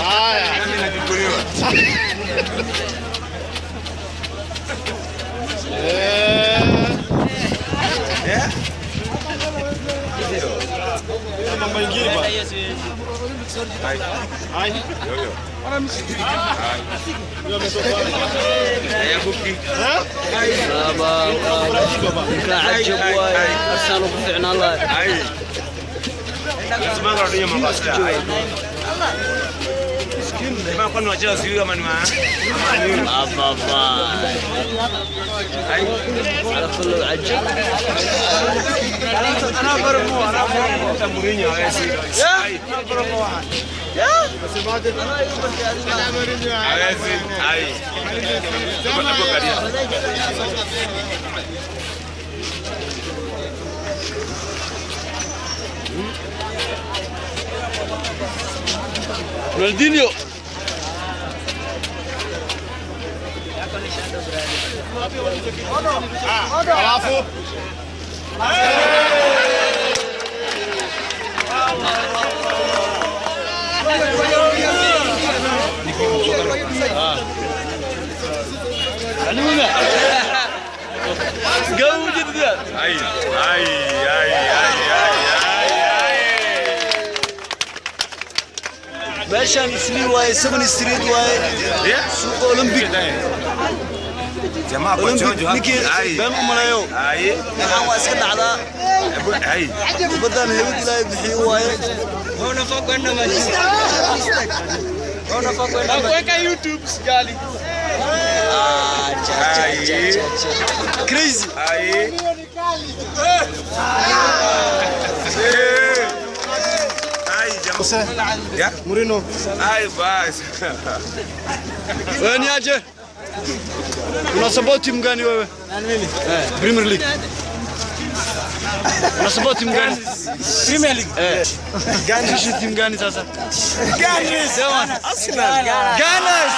Haya. Mimi nachukuliwa. Mambo mengine bwana. Hai. Yo. Ana msikiti. Hai. Yo ametoka. Ya kuki. بابا كعجب واي أرسلوا بفعنا الله Hai. Lazima ndio mabasta. Sema kwa nini wacheza sio kama ni بابا على كل عجب انا برمو تمرين يا سي انا برمو واحد يا بس ما ادري انا مريم يا سي اي رونالدينيو Alafu جو جدا اي اي اي باشا سري واي 7 ستريت واي سوق اولمبيك جماعه اولمبيك نيكي بان املايو اي waxaan waa iska dhacdaa اي badan hebad ilaahay bixiyo waaye ona foqona ma ona foqona ma weka youtube gali crazy اي يا مورينو اي بس وين ياجي unasapoti mgani wewe nani Premier League unasapoti mgani Premier League gani timu gani sasa Gunners Arsenal Gunners